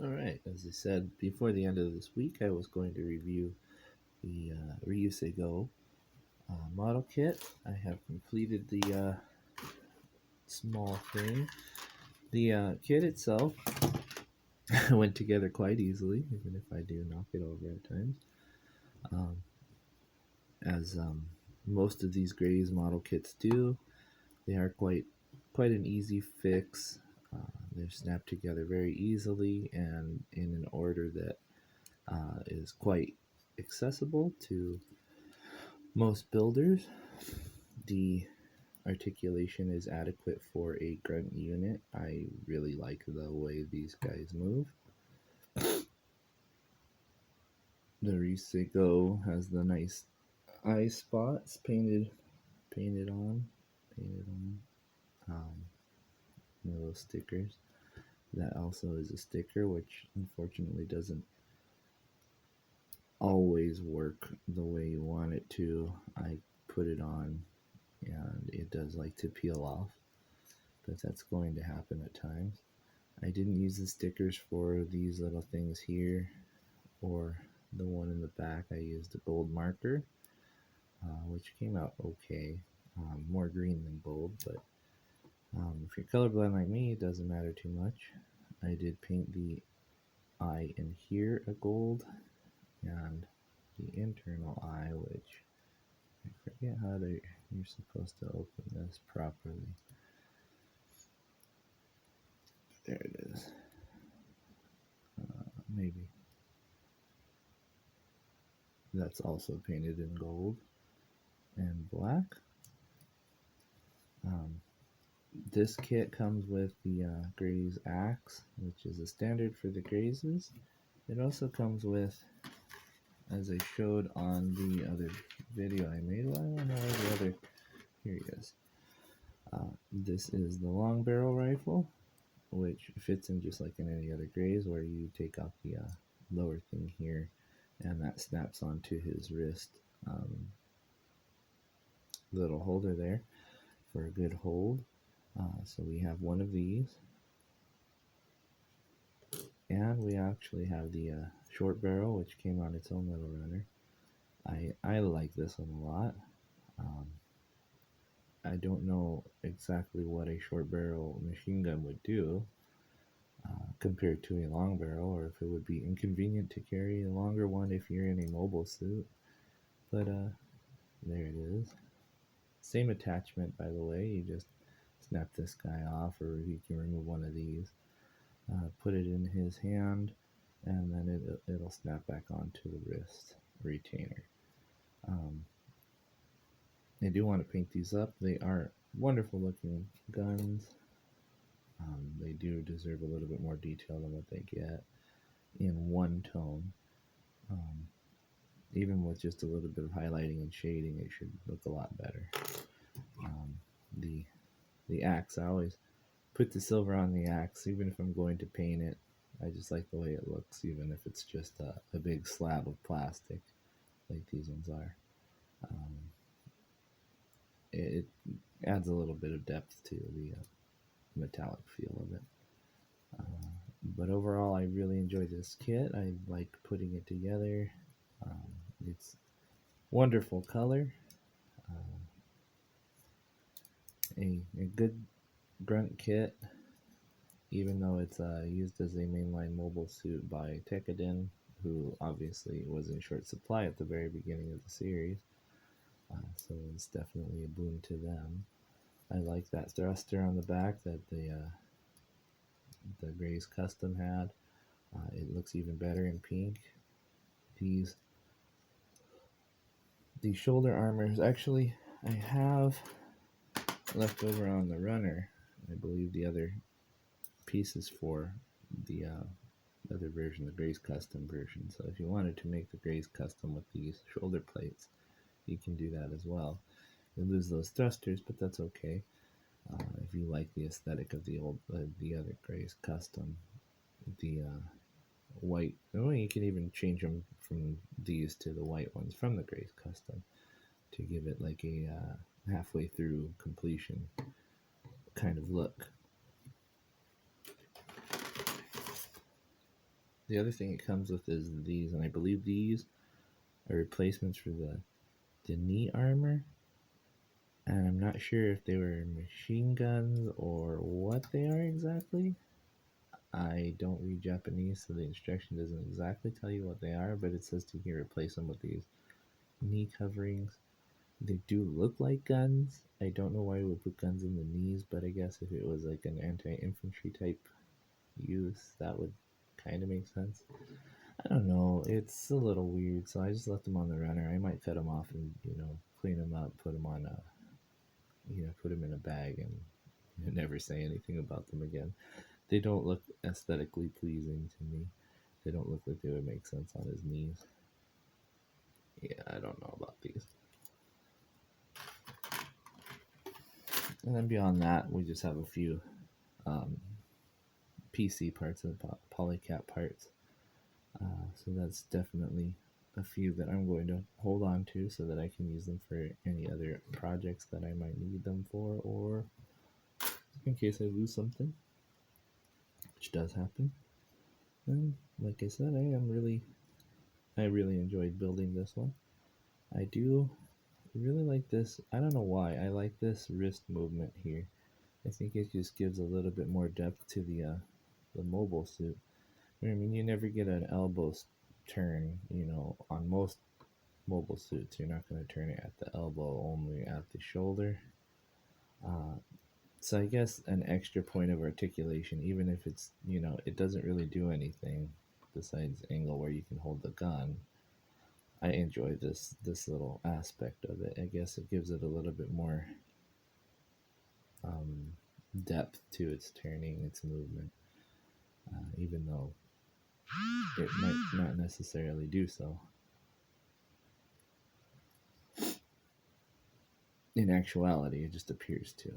Alright, as I said, before the end of this week, I was going to review the Ryusei Go model kit. I have completed the small thing. The kit itself went together quite easily, even if I do knock it over at times. Um, as most of these Graze model kits do, they are quite an easy fix. They're snapped together very easily and in an order that is quite accessible to most builders. The articulation is adequate for a grunt unit. I really like the way these guys move. The Ryusei Go has the nice eye spots painted on, painted on. Those stickers. That also is a sticker, which unfortunately doesn't always work the way you want it to. I put it on and it does like to peel off, but that's going to happen at times. I didn't use the stickers for these little things here or the one in the back. I used a gold marker, which came out okay. More green than gold, but if you're colorblind like me, it doesn't matter too much. I did paint the eye in here a gold and the internal eye, which I forget how you're supposed to open this properly. There it is. Maybe. That's also painted in gold and black. This kit comes with the Graze axe, which is a standard for the Grazes. It also comes with, as I showed on the other video I made, well, I don't know where the other, here he is. This is the long barrel rifle, which fits in just like in any other Graze, where you take off the lower thing here, and that snaps onto his wrist. Little holder there for a good hold. So we have one of these, and we actually have the short barrel, which came on its own little runner. I like this one a lot. I don't know exactly what a short barrel machine gun would do compared to a long barrel, or if it would be inconvenient to carry a longer one if you're in a mobile suit. But there it is. Same attachment, by the way. You just snap this guy off, or you can remove one of these, put it in his hand, and then it'll snap back onto the wrist retainer. I do want to paint these up. They are wonderful looking guns. They do deserve a little bit more detail than what they get in one tone. Even with just a little bit of highlighting and shading, it should look a lot better. The axe, I always put the silver on the axe, even if I'm going to paint it. I just like the way it looks, even if it's just a big slab of plastic like these ones are. It adds a little bit of depth to the metallic feel of it. But overall, I really enjoyed this kit. I like putting it together. It's wonderful color. A good grunt kit, even though it's used as a mainline mobile suit by Tekadin, who obviously was in short supply at the very beginning of the series. So it's definitely a boon to them. I like that thruster on the back that the Graze Custom had. It looks even better in pink. These shoulder armors, actually, I have left over on the runner, I believe, the other pieces for the other version, the Graze Custom version. So if you wanted to make the Graze Custom with these shoulder plates, you can do that as well. You lose those thrusters, but that's okay. If you like the aesthetic of the other Graze Custom, the white, oh, you can even change them from these to the white ones from the Graze Custom to give it like a halfway through completion kind of look. The other thing it comes with is these, and I believe these are replacements for the knee armor. And I'm not sure if they were machine guns or what they are exactly. I don't read Japanese, so the instruction doesn't exactly tell you what they are, but it says to here replace them with these knee coverings. They do look like guns. I don't know why we would put guns in the knees, but I guess if it was like an anti-infantry type use, that would kind of make sense. I don't know. It's a little weird, so I just left them on the runner. I might cut them off and clean them up, put them on put them in a bag and never say anything about them again. They don't look aesthetically pleasing to me. They don't look like they would make sense on his knees. Yeah, I don't know about these. And then beyond that, we just have a few PC parts and polycap parts. So that's definitely a few that I'm going to hold on to so that I can use them for any other projects that I might need them for, or in case I lose something, which does happen. And like I said, I really enjoyed building this one. I do really like this. I don't know why. I like this wrist movement here. I think it just gives a little bit more depth to the mobile suit. I mean, you never get an elbow turn, on most mobile suits. You're not going to turn it at the elbow, only at the shoulder. So I guess an extra point of articulation, even if it's, it doesn't really do anything besides angle where you can hold the gun. I enjoy this little aspect of it. I guess it gives it a little bit more depth to its turning, its movement, even though it might not necessarily do so. In actuality, it just appears to.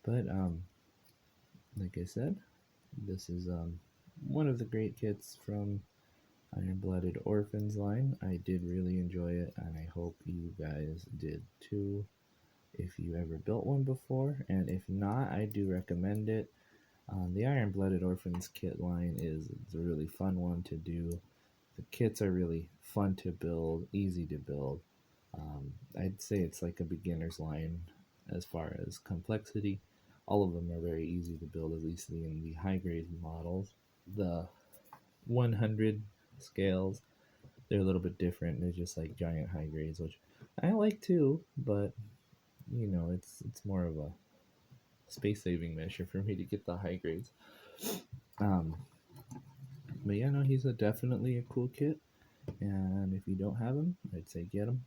But like I said, this is one of the great kits from Iron Blooded Orphans line. I did really enjoy it, and I hope you guys did too. If you ever built one before, and if not, I do recommend it. The Iron Blooded Orphans kit line is a really fun one to do. The kits are really fun to build, easy to build. I'd say it's like a beginner's line as far as complexity. All of them are very easy to build, at least in the high grade models. The 100 scales, they're a little bit different. They're just like giant high grades, which I like too, but it's more of a space saving measure for me to get the high grades. But yeah, no, he's definitely a cool kit, and if you don't have him, I'd say get him.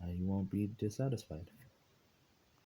You won't be dissatisfied.